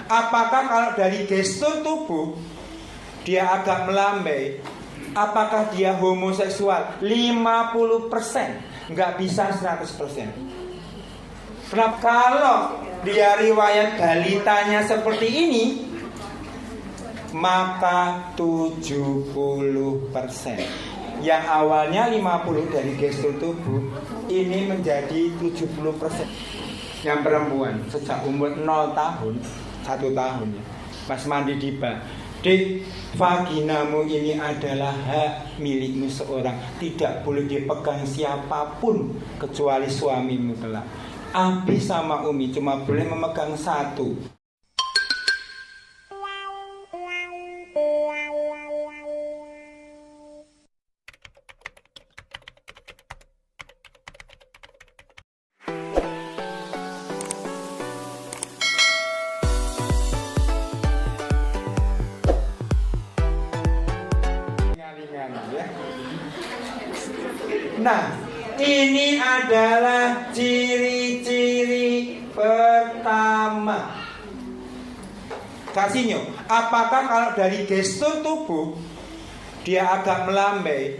apakah kalau dari gestur tubuh dia agak melambai, apakah dia homoseksual? 50%, nggak bisa 100%. Kenapa? Kalau dia riwayat balitanya seperti ini, maka 70%. Yang awalnya 50 dari gestur tubuh, ini menjadi 70%. Yang perempuan sejak umur 0 tahun, 1 tahun ya, pas mandi di bak, Dik, vaginamu ini adalah hak milikmu seorang, tidak boleh dipegang siapapun kecuali suamimu kelak. Abi sama Umi cuma boleh memegang satu. Nah, ini adalah ciri-ciri pertama. Kasinyo, apakah kalau dari gestur tubuh dia agak melambai,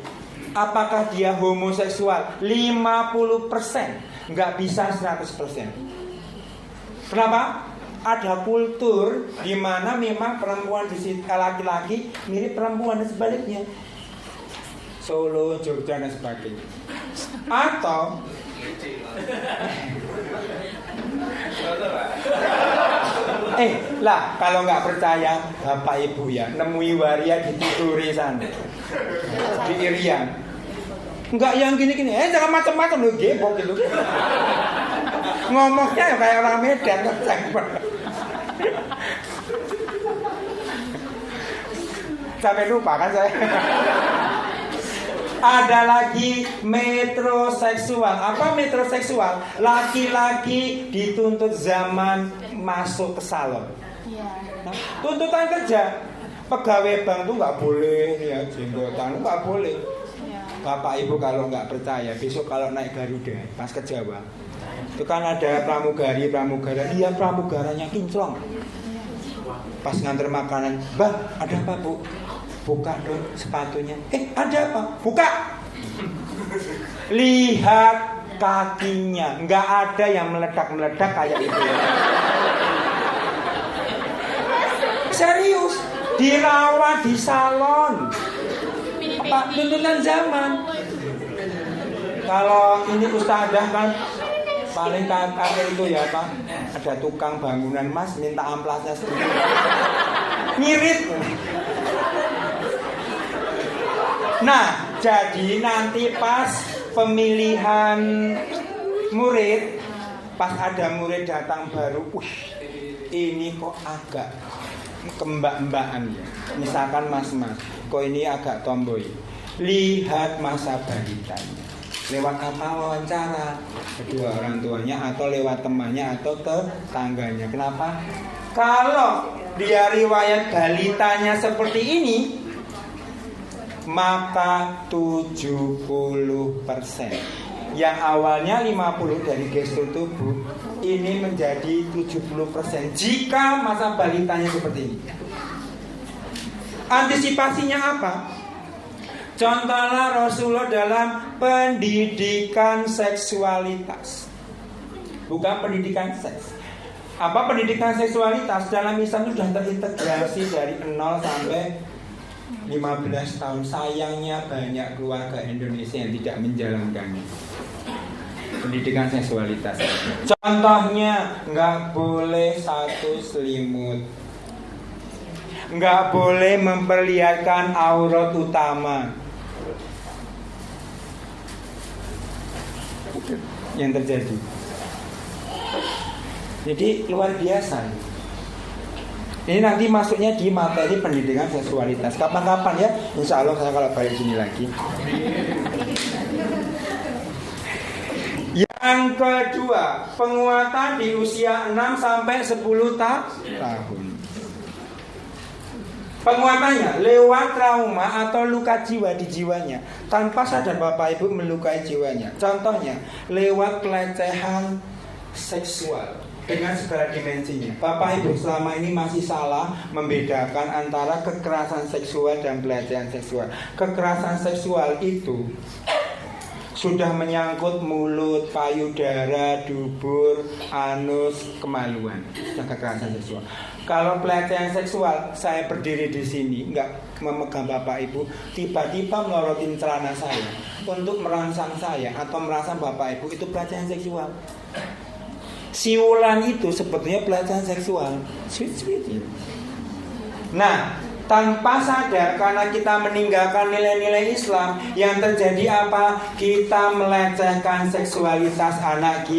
apakah dia homoseksual? 50%, nggak bisa 100%. Kenapa? Ada kultur di mana memang perempuan di sini laki-laki mirip perempuan dan sebaliknya. Solo, Jogja dan sebagainya. Atau kalau nggak percaya Bapak Ibu ya, nemui waria di Tiduri sana, di Irian. Enggak yang gini-gini, jangan macam-macam lo, gebok gitu. Ngomongnya kayak orang Medan kan. Sampai lupa kan saya. Ada lagi metroseksual. Apa metroseksual? Laki-laki dituntut zaman masuk ke salon. Nah, tuntutan kerja, pegawai bank tuh nggak boleh ya jenggotan, nggak boleh. Bapak Ibu kalau nggak percaya, besok kalau naik Garuda pas ke Jawa, itu kan ada pramugara, dia pramugaranya kinclong. Pas nganter makanan, Mbak, ada apa Bu? Buka dong sepatunya. Ada apa? Buka. Lihat kakinya, nggak ada yang meledak-meledak kayak itu. Serius, dirawat di salon. Apa tuntutan zaman? Kalau ini ustadzah kan paling akhir itu ya Pak, ada tukang bangunan Mas minta amplasnya sedikit. Ngirit. Nah, jadi nanti pas pemilihan murid, pas ada murid datang baru, ini kok agak kembang-kembangan ya. Misalkan mas-mas, kok ini agak tomboy. Lihat masa balitanya. Lewat apa wawancara? Kedua orang tuanya atau lewat temannya atau tetangganya. Kenapa? Kalau dia riwayat balitanya seperti ini, maka 70%. Yang awalnya 50 dari gestur tubuh, ini menjadi 70% jika masa balitanya seperti ini. Antisipasinya apa? Contohnya Rasulullah dalam pendidikan seksualitas. Bukan pendidikan seks. Apa pendidikan seksualitas? Dalam Islam itu sudah terintegrasi dari 0 sampai 15 tahun. Sayangnya banyak keluarga Indonesia yang tidak menjalankannya. Pendidikan seksualitas. Contohnya, nggak boleh satu selimut, nggak boleh memperlihatkan aurat utama. Yang terjadi. Jadi luar biasa. Ini nanti masuknya di materi pendidikan seksualitas. Kapan-kapan ya, insya Allah saya kalau balik sini lagi. Yang kedua, penguatan di usia 6 sampai 10 tahun. Penguatannya lewat trauma atau luka jiwa di jiwanya, tanpa sadar Bapak Ibu melukai jiwanya. Contohnya lewat pelecehan seksual. dengan segala dimensinya. Bapak Ibu selama ini masih salah membedakan antara kekerasan seksual dan pelecehan seksual. Kekerasan seksual itu sudah menyangkut mulut, payudara, dubur, anus, kemaluan. Sudah kekerasan seksual. Kalau pelecehan seksual, saya berdiri di sini nggak memegang Bapak Ibu, tiba-tiba melorotin celana saya untuk merangsang saya atau merangsang Bapak Ibu, itu pelecehan seksual. Siulan itu sebetulnya pelecehan seksual. Sweet. Nah, tanpa sadar karena kita meninggalkan nilai-nilai Islam, yang terjadi apa? Kita melecehkan seksualitas anak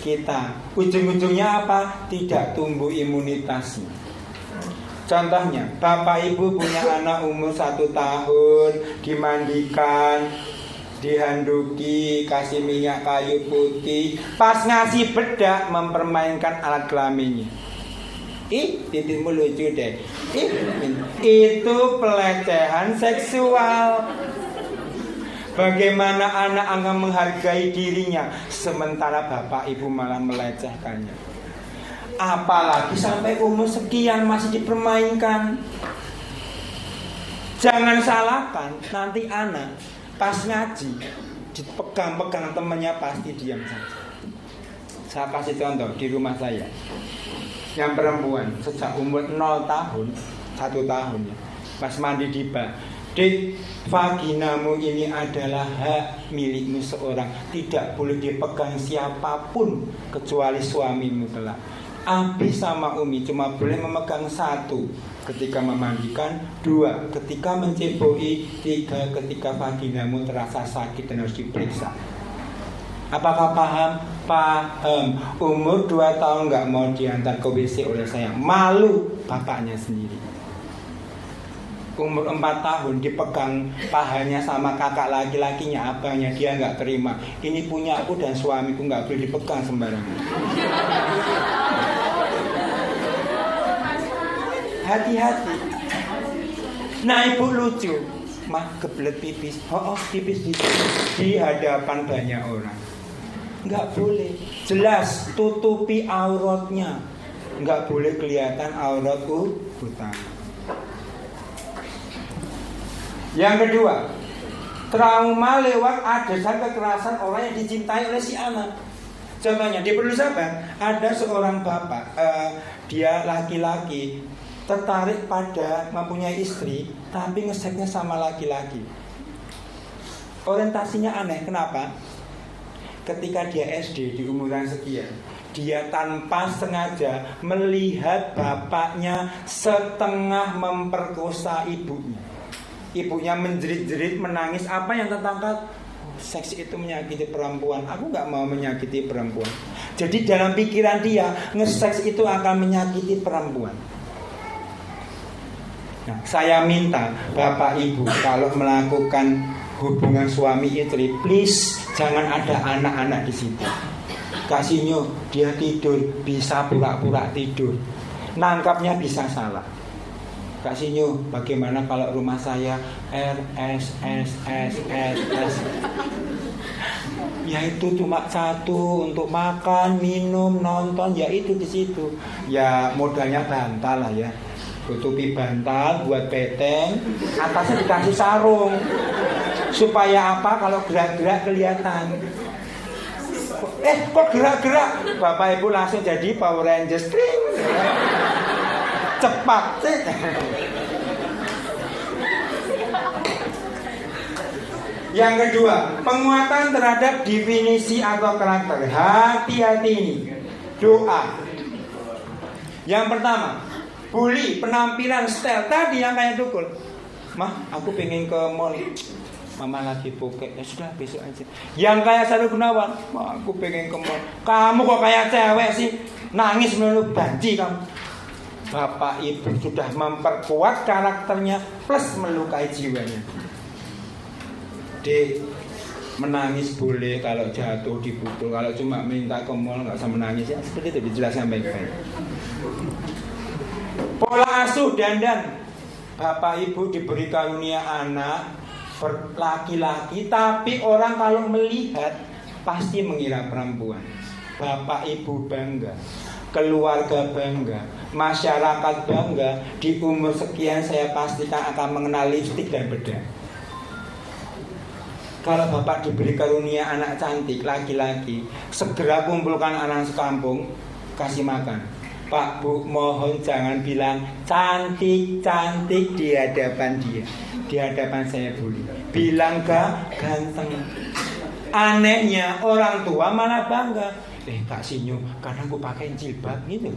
kita. Ujung-ujungnya apa? Tidak tumbuh imunitasnya. Contohnya, Bapak Ibu punya anak umur 1 tahun, dimandikan, dihanduki, kasih minyak kayu putih, pas ngasih bedak mempermainkan alat kelaminnya. Titikmu lucu deh. Itu pelecehan seksual. Bagaimana anak akan menghargai dirinya sementara Bapak Ibu malah melecehkannya? Apalagi sampai umur sekian masih dipermainkan. Jangan salahkan, nanti anak pas ngaji dipegang-pegang temannya pasti diam saja. Saya kasih contoh di rumah saya. Yang perempuan sejak umur 0 tahun, 1 tahun ya, pas mandi di bak, Dik, vaginamu ini adalah hak milikmu seorang, tidak boleh dipegang siapapun kecuali suamimu kelak. Abi sama Umi cuma boleh memegang 1 ketika memandikan, 2 ketika menceboi, 3 ketika vaginamu terasa sakit dan harus diperiksa. Apakah paham? Paham. Umur 2 tahun gak mau diantar ke WC oleh saya, malu bapaknya sendiri. Umur 4 tahun dipegang pahanya sama kakak laki-lakinya, abangnya, dia gak terima. Ini punya aku dan suamiku, gak boleh dipegang sembarangan. Hati-hati. Nah, ibu lucu, mah kebelet pipis. Pipis di hadapan banyak orang. Nggak boleh. Jelas tutupi auratnya. Nggak boleh kelihatan aurat utama. Yang kedua, trauma lewat adegan kekerasan orang yang dicintai oleh si anak. Contohnya di Perlu Sabar, ada seorang bapak, dia laki-laki, tertarik pada mempunyai istri, tapi ngeseknya sama laki-laki. Orientasinya aneh, kenapa? Ketika dia SD di umuran sekian, dia tanpa sengaja melihat bapaknya setengah memperkosa ibunya. Ibunya menjerit-jerit, menangis. Apa yang tertangkap? Seks itu menyakiti perempuan. Aku gak mau menyakiti perempuan. Jadi dalam pikiran dia, nge-seks itu akan menyakiti perempuan. Nah, saya minta Bapak Ibu kalau melakukan hubungan suami istri, please jangan ada anak-anak di situ. Kasihnya dia tidur, bisa pura-pura tidur. Nangkapnya bisa salah. Kasihnya bagaimana kalau rumah saya RSSSSS. Ya itu cuma 1 untuk makan, minum, nonton, ya itu di situ. Ya modalnya bantal lah ya. Tutupi bantal buat beteng, atasnya dikasih sarung. Supaya apa? Kalau gerak-gerak kelihatan. Kok gerak-gerak? Bapak Ibu langsung jadi Power Rangers. Cepat sih. Yang kedua, penguatan terhadap definisi atau karakter. Hati-hati ini. Doa. Yang pertama, bully, penampilan, style. Tadi yang kayak tukul. Mah, aku pengen ke mall. Mama lagi bokek. Ya sudah, besok aja. Yang kayak Sahrul Gunawan. Mah, aku pengen ke mall. Kamu kok kayak cewek sih? Nangis melulu, banci kamu. Bapak Ibu sudah memperkuat karakternya plus melukai jiwanya. Dek, menangis boleh kalau jatuh dipukul. Kalau cuma minta ke mall nggak usah menangis ya. Seperti itu dijelaskan baik-baik. Pola asuh dandan. Bapak Ibu diberi karunia anak laki-laki, tapi orang kalau melihat pasti mengira perempuan. Bapak Ibu bangga. keluarga bangga, masyarakat bangga. Di umur sekian saya pastikan akan mengenal lipstik dan bedak. Kalau bapak diberi karunia anak cantik laki-laki, segera kumpulkan anak sekampung, kasih makan. Pak, Bu, mohon jangan bilang cantik-cantik di hadapan dia, di hadapan saya boleh. Bilang ganteng. Anehnya orang tua malah bangga. Kak Sinyo, kadang aku pakai jilbab gitu.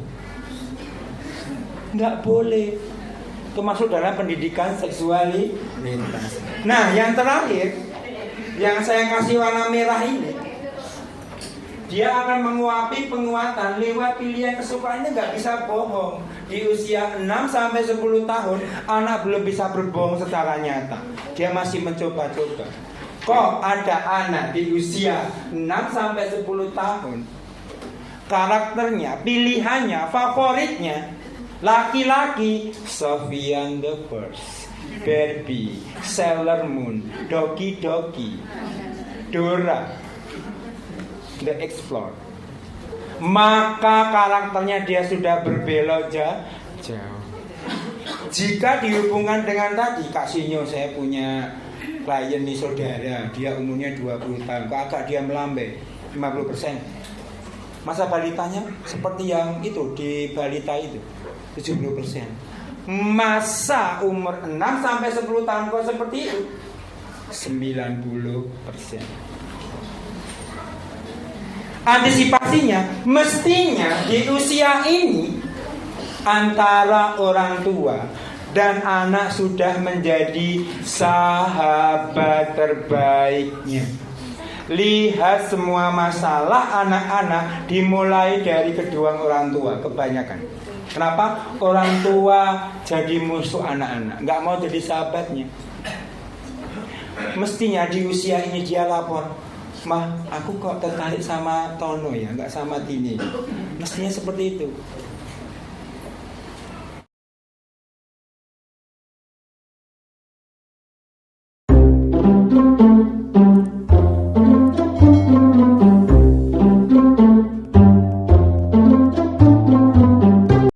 Nggak boleh. Itu masuk dalam pendidikan seksualitas. Nah, yang terakhir, yang saya kasih warna merah ini, dia akan menguapi penguatan lewat pilihan kesukaannya. Nggak bisa bohong. Di usia 6-10 tahun, anak belum bisa berbohong secara nyata. Dia masih mencoba-coba. Kok ada anak di usia 6-10 tahun, karakternya, pilihannya, favoritnya laki-laki, Sophian the First, Barbie, Sailor Moon, Doki Doki, Dora the Explorer. Maka karakternya dia sudah berbelok jauh. Jika dihubungkan dengan tadi, Kak Sinyo, saya punya klien nih saudara, dia umurnya 20 tahun, kok agak dia melambai 50%. Masa balitanya seperti yang itu di balita itu 70%. Masa umur 6-10 tahun kok seperti itu 90%. Antisipasinya mestinya di usia ini antara orang tua dan anak sudah menjadi sahabat terbaiknya. Lihat semua masalah anak-anak dimulai dari kedua orang tua kebanyakan. Kenapa? Orang tua jadi musuh anak-anak, nggak mau jadi sahabatnya. Mestinya di usia ini dia lapor, "Mah, aku kok tertarik sama Tono ya, nggak sama Tini." Mestinya seperti itu.